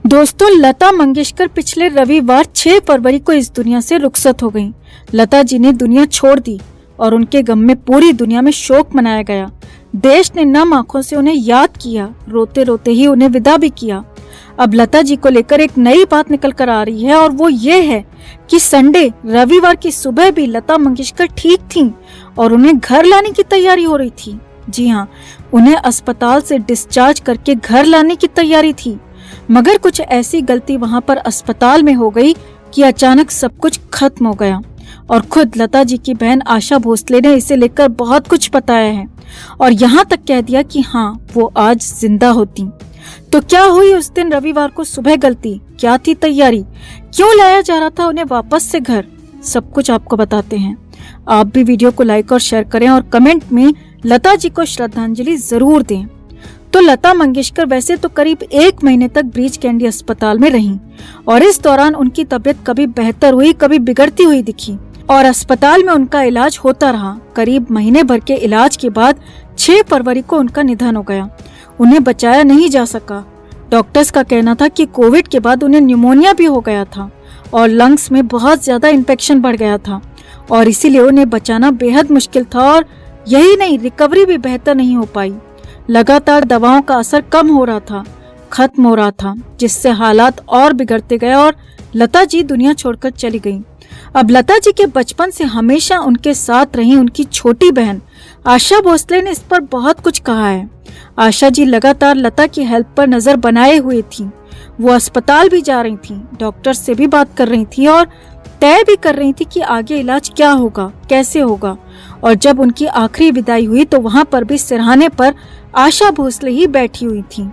दोस्तों, लता मंगेशकर पिछले रविवार 6 फरवरी को इस दुनिया से रुखसत हो गईं। लता जी ने दुनिया छोड़ दी और उनके गम में पूरी दुनिया में शोक मनाया गया। देश ने नम आंखों से उन्हें याद किया, रोते रोते ही उन्हें विदा भी किया। अब लता जी को लेकर एक नई बात निकल कर आ रही है और वो ये है कि संडे रविवार की सुबह भी लता मंगेशकर ठीक थीं और उन्हें घर लाने की तैयारी हो रही थी। जी हाँ, उन्हें अस्पताल से डिस्चार्ज करके घर लाने की तैयारी थी, मगर कुछ ऐसी गलती वहां पर अस्पताल में हो गई कि अचानक सब कुछ खत्म हो गया। और खुद लता जी की बहन आशा भोसले ने इसे लेकर बहुत कुछ बताया है और यहाँ तक कह दिया कि हाँ, वो आज जिंदा होती। तो क्या हुई उस दिन रविवार को सुबह गलती, क्या थी तैयारी, क्यों लाया जा रहा था उन्हें वापस से घर, सब कुछ आपको बताते हैं। आप भी वीडियो को लाइक और शेयर करें और कमेंट में लता जी को श्रद्धांजलि जरूर दें। तो लता मंगेशकर वैसे तो करीब 1 महीने तक ब्रीच कैंडी अस्पताल में रहीं और इस दौरान उनकी तबीयत कभी बेहतर हुई, कभी बिगड़ती हुई दिखी और अस्पताल में उनका इलाज होता रहा। करीब महीने भर के इलाज के बाद 6 फरवरी को उनका निधन हो गया। उन्हें बचाया नहीं जा सका। डॉक्टर्स का कहना था कि कोविड के बाद उन्हें न्यूमोनिया भी हो गया था और लंग्स में बहुत ज्यादा इन्फेक्शन बढ़ गया था और इसीलिए उन्हें बचाना बेहद मुश्किल था और यही नहीं, रिकवरी भी बेहतर नहीं हो पाई। लगातार दवाओं का असर कम हो रहा था, खत्म हो रहा था, जिससे हालात और बिगड़ते गए और लता जी दुनिया छोड़कर चली गईं। अब लता जी के बचपन से हमेशा उनके साथ रही उनकी छोटी बहन आशा भोसले ने इस पर बहुत कुछ कहा है। आशा जी लगातार लता की हेल्थ पर नजर बनाए हुए थी। वो अस्पताल भी जा रही थी, डॉक्टर से भी बात कर रही थी और तय भी कर रही थी कि आगे इलाज क्या होगा, कैसे होगा। और जब उनकी आखिरी विदाई हुई तो वहाँ पर भी सिरहाने पर आशा भोसले ही बैठी हुई थी।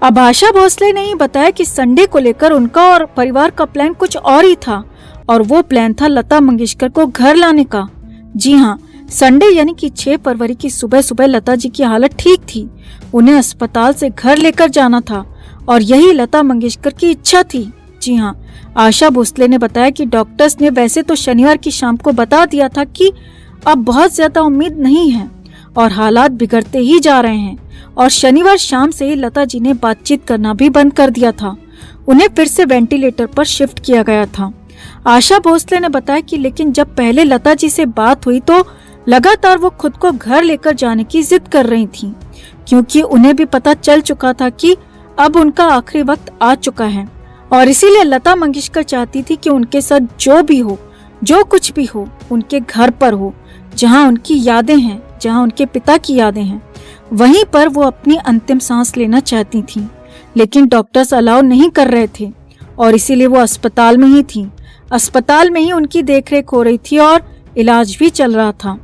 अब आशा भोसले ने ही बताया कि संडे को लेकर उनका और परिवार का प्लान कुछ और ही था और वो प्लान था लता मंगेशकर को घर लाने का। जी हाँ, संडे यानी कि 6 फरवरी की सुबह सुबह लता जी की हालत ठीक थी। उन्हें अस्पताल से घर लेकर जाना था और यही लता मंगेशकर की इच्छा थी। जी हाँ, आशा भोसले ने बताया कि डॉक्टर्स ने वैसे तो शनिवार की शाम को बता दिया था कि अब बहुत ज्यादा उम्मीद नहीं है और हालात बिगड़ते ही जा रहे हैं और शनिवार शाम से ही लता जी ने बातचीत करना भी बंद कर दिया था। उन्हें फिर से वेंटिलेटर पर शिफ्ट किया गया था। आशा भोसले ने बताया कि लेकिन जब पहले लता जी से बात हुई तो लगातार वो खुद को घर लेकर जाने की जिद कर रही थी, क्योंकि उन्हें भी पता चल चुका था कि अब उनका आखिरी वक्त आ चुका है और इसीलिए लता मंगेशकर चाहती थी कि उनके साथ जो भी हो, जो कुछ भी हो, उनके घर पर हो, जहाँ उनकी यादें हैं, जहाँ उनके पिता की यादें हैं, वहीं पर वो अपनी अंतिम सांस लेना चाहती थीं। लेकिन डॉक्टर्स अलाउ नहीं कर रहे थे और इसीलिए वो अस्पताल में ही थीं। अस्पताल में ही उनकी देखरेख हो रही थी और इलाज भी चल रहा था।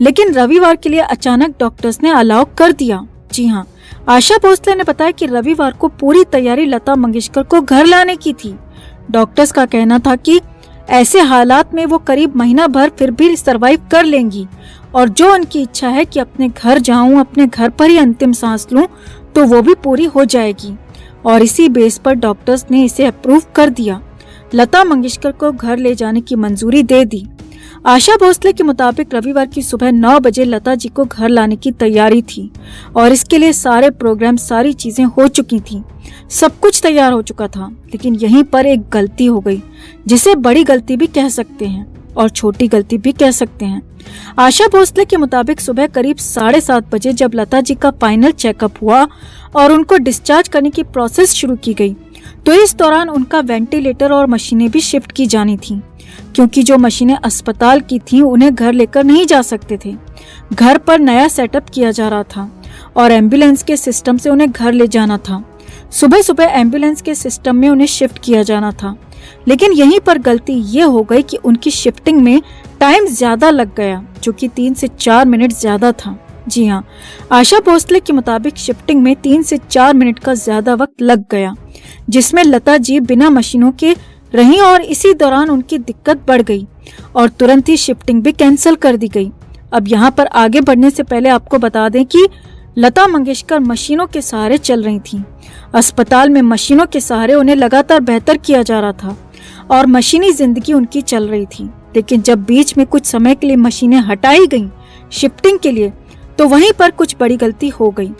लेकिन रविवार के लिए अचानक डॉक्टर्स ने अलाउ कर दिया। जी हाँ, आशा भोसले ने बताया कि रविवार को पूरी तैयारी लता मंगेशकर को घर लाने की थी। डॉक्टर्स का कहना था कि ऐसे हालात में वो करीब महीना भर फिर भी सरवाइव कर लेंगी और जो उनकी इच्छा है कि अपने घर जाऊं, अपने घर पर ही अंतिम सांस लूं, तो वो भी पूरी हो जाएगी। और इसी बेस पर डॉक्टर्स ने इसे अप्रूव कर दिया। लता मंगेशकर को घर ले जाने की मंजूरी दे दी। आशा भोसले के मुताबिक रविवार की सुबह 9 बजे लता जी को घर लाने की तैयारी थी और इसके लिए सारे प्रोग्राम, सारी चीजें हो चुकी थी, सब कुछ तैयार हो चुका था। लेकिन यहीं पर एक गलती हो गई, जिसे बड़ी गलती भी कह सकते हैं और छोटी गलती भी कह सकते हैं। आशा भोसले के मुताबिक सुबह करीब 7:30 बजे जब लता जी का फाइनल चेकअप हुआ और उनको डिस्चार्ज करने की प्रोसेस शुरू की गई, तो इस दौरान उनका वेंटिलेटर और मशीनें भी शिफ्ट की जानी थी, क्योंकि जो मशीनें अस्पताल की थीं उन्हें घर लेकर नहीं जा सकते थे। घर पर नया सेटअप किया जा रहा था और एम्बुलेंस के सिस्टम से उन्हें घर ले जाना था। सुबह सुबह एम्बुलेंस के सिस्टम में उन्हें शिफ्ट किया जाना था। लेकिन यहीं पर गलती ये हो गई कि उनकी शिफ्टिंग में टाइम ज्यादा लग गया, जो कि 3 से 4 मिनट ज्यादा था। जी हाँ, आशा भोसले के मुताबिक शिफ्टिंग में 3 से 4 मिनट का ज्यादा वक्त लग गया, जिसमें लता जी बिना मशीनों के रहीं और इसी दौरान उनकी दिक्कत बढ़ गई और तुरंत ही शिफ्टिंग भी कैंसिल कर दी गई। अब यहाँ पर आगे बढ़ने से पहले आपको बता दें कि लता मंगेशकर मशीनों के सहारे चल रही थीं। अस्पताल में मशीनों के सहारे उन्हें लगातार बेहतर किया जा रहा था और मशीनी जिंदगी उनकी चल रही थी। लेकिन जब बीच में कुछ समय के लिए मशीनें हटाई गईं शिफ्टिंग के लिए, तो वहीं पर कुछ बड़ी गलती हो गई।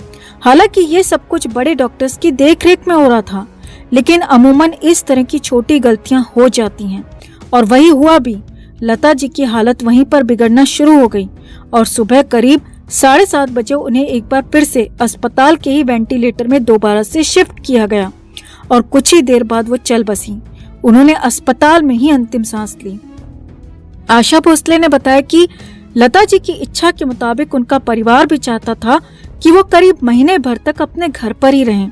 हालांकि ये सब कुछ बड़े डॉक्टर्स की देखरेख में हो रहा था, लेकिन अमूमन इस तरह की छोटी गलतियां हो जाती हैं और वही हुआ भी। लता जी की हालत वहीं पर बिगड़ना शुरू हो गई और सुबह करीब 7:30 बजे उन्हें एक बार फिर से अस्पताल के ही वेंटिलेटर में दोबारा से शिफ्ट किया गया और कुछ ही देर बाद वो चल बसी। उन्होंने अस्पताल में ही अंतिम सांस ली। आशा भोसले ने बताया कि लता जी की इच्छा के मुताबिक उनका परिवार भी चाहता था कि वो करीब महीने भर तक अपने घर पर ही रहें।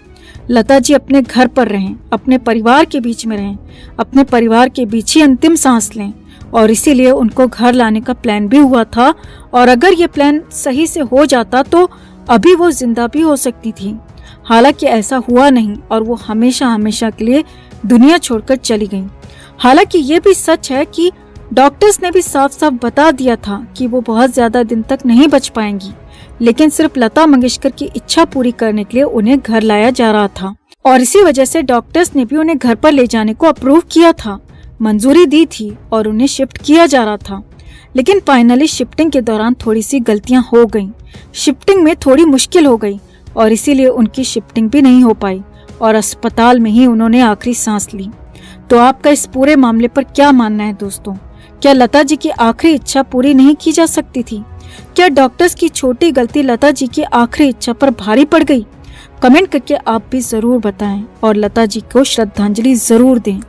लता जी अपने घर पर रहें, अपने परिवार के बीच में रहें, अपने परिवार के बीच ही अंतिम सांस लें और इसीलिए उनको घर लाने का प्लान भी हुआ था और अगर ये प्लान सही से हो जाता तो अभी वो जिंदा भी हो सकती थी। हालांकि ऐसा हुआ नहीं और वो हमेशा हमेशा के लिए दुनिया छोड़कर चली गईं। हालांकि ये भी सच है कि डॉक्टर्स ने भी साफ साफ बता दिया था कि वो बहुत ज्यादा दिन तक नहीं बच पाएंगी, लेकिन सिर्फ लता मंगेशकर की इच्छा पूरी करने के लिए उन्हें घर लाया जा रहा था और इसी वजह से डॉक्टर्स ने भी उन्हें घर पर ले जाने को अप्रूव किया था, मंजूरी दी थी और उन्हें शिफ्ट किया जा रहा था। लेकिन फाइनली शिफ्टिंग के दौरान थोड़ी सी गलतियां हो गईं। शिफ्टिंग में थोड़ी मुश्किल हो गई और इसीलिए उनकी शिफ्टिंग भी नहीं हो पाई और अस्पताल में ही उन्होंने आखिरी सांस ली। तो आपका इस पूरे मामले पर क्या मानना है दोस्तों? क्या लता जी की आखिरी इच्छा पूरी नहीं की जा सकती थी? क्या डॉक्टर्स की छोटी गलती लता जी की आखिरी इच्छा पर भारी पड़ गई? कमेंट करके आप भी जरूर बताएं और लता जी को श्रद्धांजलि जरूर दें।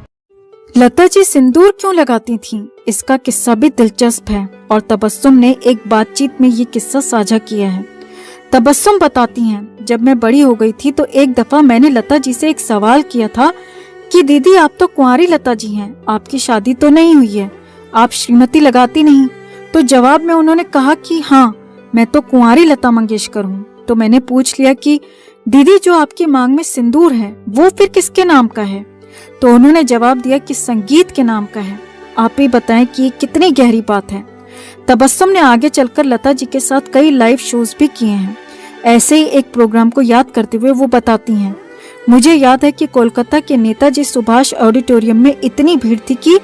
लता जी सिंदूर क्यों लगाती थीं? इसका किस्सा भी दिलचस्प है और तबस्सुम ने एक बातचीत में ये किस्सा साझा किया है। तबस्सुम बताती हैं, जब मैं बड़ी हो गई थी तो एक दफा मैंने लता जी से एक सवाल किया था कि दीदी आप तो कुंवारी लता जी हैं, आपकी शादी तो नहीं हुई है, आप श्रीमती लगाती नहीं? तो जवाब में उन्होंने कहा कि हाँ मैं तो कुंवारी लता मंगेशकर हूँ। तो मैंने पूछ लिया कि दीदी जो आपकी मांग में सिंदूर है वो फिर किसके नाम का है? तो उन्होंने जवाब दिया कि संगीत के नाम का है। आप ही बताएं कि कितनी गहरी बात है। तबस्सुम ने आगे चलकर लता जी के साथ कई लाइव शोज भी किए हैं। ऐसे ही एक प्रोग्राम को याद करते हुए वो बताती हैं, मुझे याद है कि कोलकाता के नेताजी सुभाष ऑडिटोरियम में इतनी भीड़ थी कि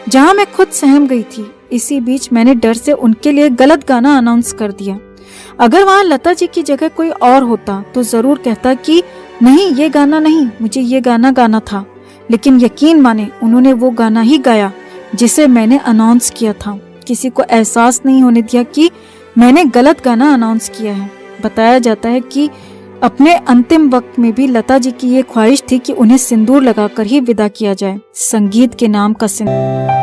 जहां मैं खुद सहम गई थी। इसी बीच मैंने डर से उनके लिए गलत गाना अनाउंस कर दिया। अगर वहां लता जी की जगह कोई और होता तो जरूर कहता कि नहीं ये गाना नहीं, मुझे ये गाना गाना था। लेकिन यकीन माने उन्होंने वो गाना ही गाया जिसे मैंने अनाउंस किया था। किसी को एहसास नहीं होने दिया कि मैंने गलत गाना अनाउंस किया है। बताया जाता है कि अपने अंतिम वक्त में भी लता जी की ये ख्वाहिश थी कि उन्हें सिंदूर लगाकर ही विदा किया जाए, संगीत के नाम का सिंदूर।